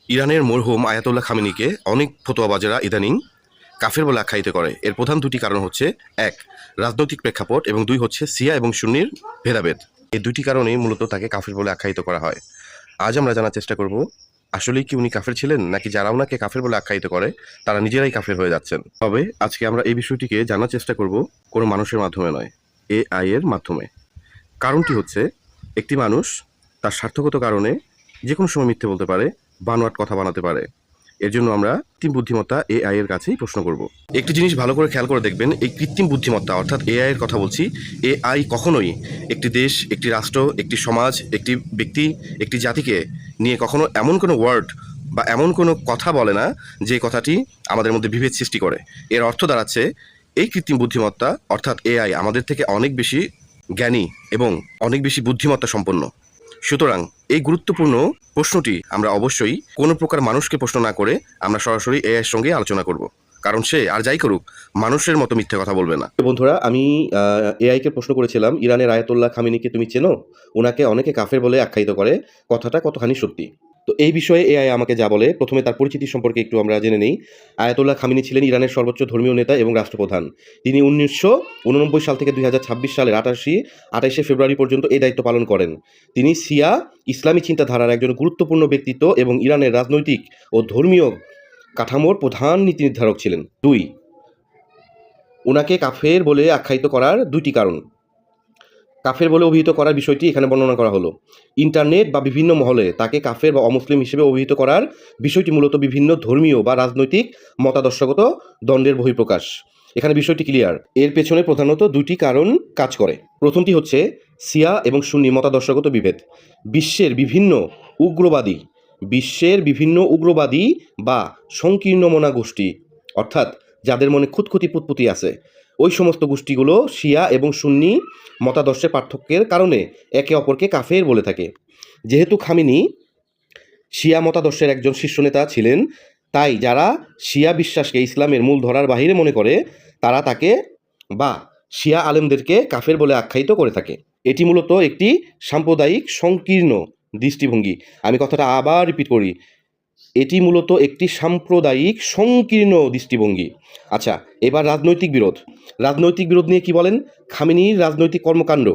ইরানের মরহুম আয়াতুল্লাহ খামেনিকে অনেক ফতোয়াবাজেরা ইদানিং কাফের বলে আখ্যায়িত করে। এর প্রধান দুটি কারণ হচ্ছে, এক, রাজনৈতিক প্রেক্ষাপট, এবং দুই হচ্ছে শিয়া এবং সুন্নির ভেদাভেদ। এই দুটি কারণেই মূলত তাকে কাফের বলে আখ্যায়িত করা হয়। আজ আমরা জানার চেষ্টা করব, আসলেই কি উনি কাফের ছিলেন, নাকি যারা ওনাকে কাফের বলে আখ্যায়িত করে তারা নিজেরাই কাফের হয়ে যাচ্ছেন। তবে আজকে আমরা এই বিষয়টিকে জানার চেষ্টা করব কোনো মানুষের মাধ্যমে নয়, এআই এর মাধ্যমে। কারণটি হচ্ছে, একটি মানুষ তার স্বার্থগত কারণে যে কোনো সময় মিথ্যে বলতে পারে, বানোয়াট কথা বানাতে পারে। এর জন্য আমরা কৃত্রিম বুদ্ধিমত্তা এআই এর কাছেই প্রশ্ন করব। একটি জিনিস ভালো করে খেয়াল করে দেখবেন, এই কৃত্রিম বুদ্ধিমত্তা অর্থাৎ এআই এর কথা বলছি, এআই কখনোই একটি দেশ, একটি রাষ্ট্র, একটি সমাজ, একটি ব্যক্তি, একটি জাতিকে নিয়ে কখনো এমন কোনো ওয়ার্ড বা এমন কোনো কথা বলে না যে কথাটি আমাদের মধ্যে বিভেদ সৃষ্টি করে। এর অর্থ দাঁড়াচ্ছে, এই কৃত্রিম বুদ্ধিমত্তা অর্থাৎ এআই আমাদের থেকে অনেক বেশি জ্ঞানী এবং অনেক বেশি বুদ্ধিমত্তা সম্পন্ন। সুতরাং এই গুরুত্বপূর্ণ প্রশ্নটি আমরা অবশ্যই কোনো প্রকার মানুষকে প্রশ্ন না করে আমরা সরাসরি এআই এর সঙ্গে আলোচনা করব, কারণ সে আর যাই করুক মানুষের মতো মিথ্যে কথা বলবে না। বন্ধুরা, আমি এআই কে প্রশ্ন করেছিলাম, ইরানের আয়াতুল্লাহ খামেনিকে তুমি চেনো? ওনাকে অনেকে কাফের বলে আখ্যায়িত করে, কথাটা কতখানি সত্যি? তো এই বিষয়ে এআই আমাকে যা বলে, প্রথমে তার পরিচিতি সম্পর্কে একটু আমরা জেনে নেই। আয়াতুল্লাহ খামেনি ছিলেন ইরানের সর্বোচ্চ ধর্মীয় নেতা এবং রাষ্ট্রপ্রধান। তিনি 1989 সাল থেকে 2026 সালের 28শে ফেব্রুয়ারি পর্যন্ত এই দায়িত্ব পালন করেন। তিনি শিয়া ইসলামী চিন্তাধারার একজন গুরুত্বপূর্ণ ব্যক্তিত্ব এবং ইরানের রাজনৈতিক ও ধর্মীয় কাঠামোর প্রধান নীতি নির্ধারক ছিলেন। 2, ওনাকে কাফের বলে আখ্যায়িত করার দুইটি কারণ। কাফের বলে অভিহিত করার বিষয়টি এখানে বর্ণনা করা হলো। ইন্টারনেট বা বিভিন্ন মহলে তাকে কাফের বা অমুসলিম হিসেবে অভিহিত করার বিষয়টি মূলত বিভিন্ন ধর্মীয় বা রাজনৈতিক মতাদর্শগত দ্বন্দ্বের বহিঃপ্রকাশ। এখানে বিষয়টি ক্লিয়ার। এর পেছনে প্রধানত দুইটি কারণ কাজ করে। প্রথমটি হচ্ছে শিয়া এবং সুন্নি মতাদর্শগত বিভেদ। বিশ্বের বিভিন্ন উগ্রবাদী বা সংকীর্ণ মনা গোষ্ঠী, অর্থাৎ যাদের মনে খুঁতখুঁতি পুতপুতি আছে, ওই সমস্ত গোষ্ঠীগুলো শিয়া এবং সুন্নি মতাদর্শের পার্থক্যের কারণে একে অপরকে কাফের বলে থাকে। যেহেতু খামেনি শিয়া মতাদর্শের একজন শীর্ষ নেতা ছিলেন, তাই যারা শিয়া বিশ্বাসকে ইসলামের মূল ধরার বাহিরে মনে করে তারা তাকে বা শিয়া আলেমদেরকে কাফের বলে আখ্যায়িত করে থাকে। এটি মূলত একটি সাম্প্রদায়িক সংকীর্ণ দৃষ্টিভঙ্গি। আমি কথাটা আবার রিপিট করি, এটি মূলত একটি সাম্প্রদায়িক সংকীর্ণ দৃষ্টিভঙ্গি। আচ্ছা, এবার রাজনৈতিক বিরোধ নিয়ে কি বলেন? খামেনির রাজনৈতিক কর্মকাণ্ড,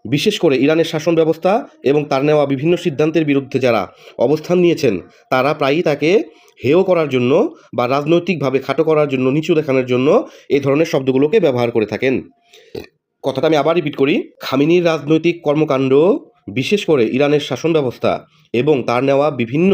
বিশেষ করে ইরানের শাসন ব্যবস্থা এবং তার নেওয়া বিভিন্ন সিদ্ধান্তের বিরুদ্ধে যারা অবস্থান নিয়েছেন তারা প্রায়ই তাকে হেয় করার জন্য বা রাজনৈতিকভাবে খাটো করার জন্য, নিচু দেখানোর জন্য এই ধরনের শব্দগুলোকে ব্যবহার করে থাকেন। কথাটা আমি আবার রিপিট করি, খামেনির রাজনৈতিক কর্মকাণ্ড, বিশেষ করে ইরানের শাসন ব্যবস্থা এবং তার নেওয়া বিভিন্ন